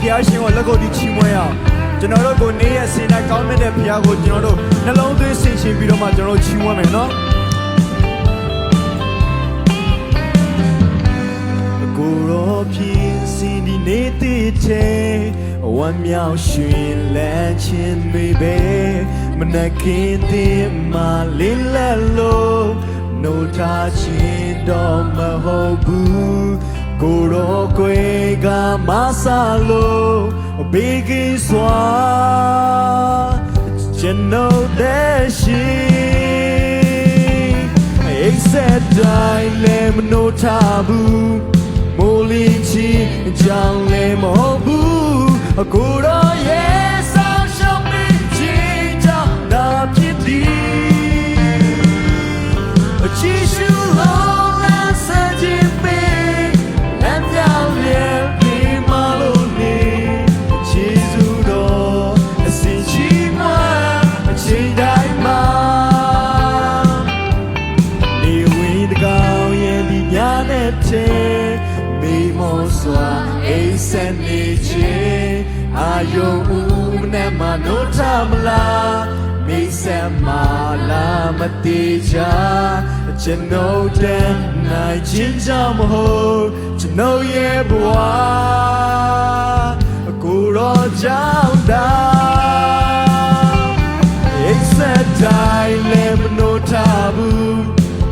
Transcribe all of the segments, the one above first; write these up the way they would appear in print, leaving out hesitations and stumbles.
ဖျားရှင်ကိုလက်ကိုတီချီးမွမ်းရအောင်ကျွန်တော်တို့ကိုနေ့ရက်စင်တိုင်းကောင်းမြတ်တဲ့ဖျားကိုကျွန်တော်တို့နှလုံးသွင်းဆင်ခြင်ပြီးတော့မှကျွန်တော်တို့ချီးမွမ်းမယ်နော်ကိုရောပြင်းစီဒီနေတဲ့ချေဝမ်းမြောက်ရွှင်လန်းခြင်းတွေပဲမနက်ခင်းတင်မှလင်းလက်လို့နှုတ်ထားခြင်းတော့မဟုတ်ဘူးကိုရောကွယ်ကမဆလို့ဘေးကင်းစွာကျွန်တော်တဲ့ရှိအိတ်ဆက်တိုင်းလည်းမနှုတ်ထားဘူးမိုးလင်းချင်းကြောင်လည်းမဟုတ်ဘူးကိုရောရဲ့ဆောင်ရှောက်ပြီးချင်းကြောင့်ဒါဖြစ်သည်အချီရှူလုံးနဲ့စကြင်ပေးလမ်းပြောင်းရဲ့ပြီးမလို့နေချီစုတော်အစင်ချီမအချိန်တိုင်းမှာနေဝင်တကောင်ရဲ့ဒီညနဲ့တဲ့မိမောစွာအိစံနေချင်းအာယုံဦးနဲ့မနိုးထမလားမိစံမာလာမတိချာကျွန်တော်တဲ့နိုင်ချင်းကြောင့်မဟုတ်ကျွန်တော်ရဲ့ဘဝကိုရောကြောင့်တာအိစံတိုင်းလည်းမနိုးထဘူး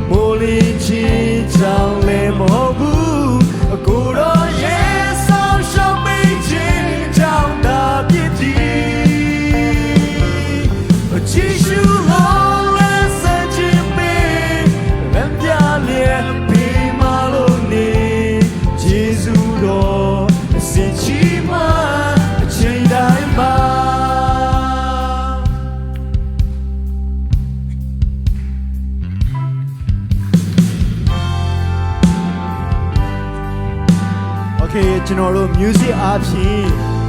မိုးလင်းချင်းကြောင့်လည်းမဟုတ်ဘူးကိုရောရဲ့ဆောင်ရှောက်ပြီးချင်းကြောင့်သာဖြစ်သည်အချီရှူလုံးနဲ့စကြင်ပေးလမ်းပြလျက်ပြီးမလို့နေဂျေဇုတော်အစင်ချီမအချိန်တိုင်းမှာကျွန်တော်တို့ music အားဖြင့်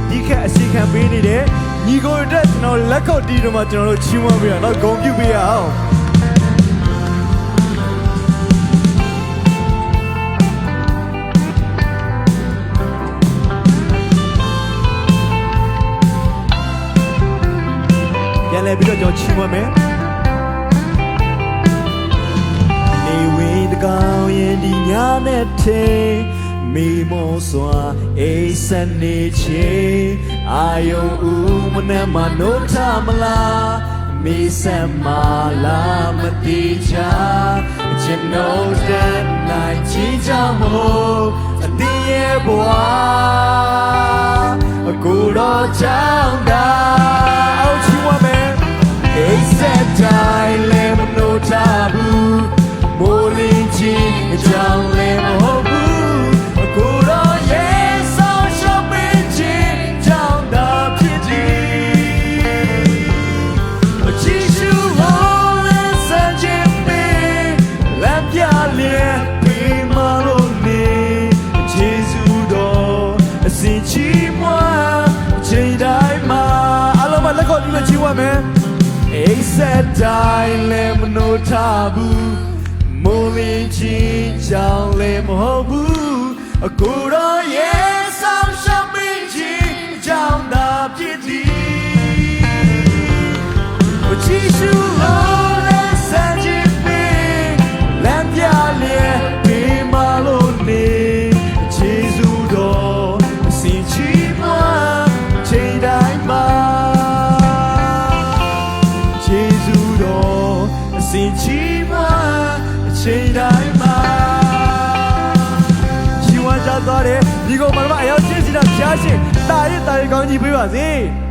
ဒီခက်အစီခံပေးနေတဲ့ညီကိုတက်ကျွန်တော်လက်ခုပ်တီးတော့မှကျွန်တော်တို့ချီးမွမ်းပေးရအောင်ဂုဏ်ပြုပေးရအောင်ပြန်လဲပြီးတော့ကျွန်တော်ချီးမွမ်းမယ်နေဝေးတကောင်ရင်ဒီညနဲ့ထဲမိမောစွာအိစံနေချေအာယုံဦးမနဲ့မနိုးထမလားမိစံမာလာမတိချာကျွန်တော်တဲ့နိုင်ချီချမဟုတ်အတင်းရဲ့ဘဝကိုတော့ကြောင်းတာအောင်ချီဝမယ်အိစံတိုင်းလည်းမနိုးထဘူးမိုးလင်းချင်းအကြောင်းလည်းမဟုတ်ဘူးကိုရောရဲ့ဆောင်ရှောက်ပြီးချင်းကြောင့်သာဖြစ်သည်အချီရှူလုံးနဲ့စကြင်ပေးလမ်းပြလျက်ပြီးမလို့နေဂျေဇုတော်အစင်ချီးမွမ်းအချိန်တိုင်းမှာအလုံးမလက်ကိုပြီးချီးဝမ်းမယ်အိဆက်တိုင်းလည်းမနိုးထားဘူးမိုးလင်းချင်းကြောင့်လည်းမဟုတ်ဘူးကိုရောရဲ့ဆောင်ရှောက်ပြီးချင်းကြောင့်သာဖြစ်သည်အချီရှူလုံးနဲ့စကြင်ပေးလမ်းပြလျက်ပြီးမလို့နေဂျေဇုတော်အစင်ချီးမွမ်းချိန်တိုင်းမှာဂျေဇုတော်အစင်ချီးမွမ်းချိန်တိုင်းမှာသွားတယ်ဒီကောင်မတော်အရောက်ချင်းစီတာဖျားရှင်တာရစ်ကောင်းကြီးပေးပါစေ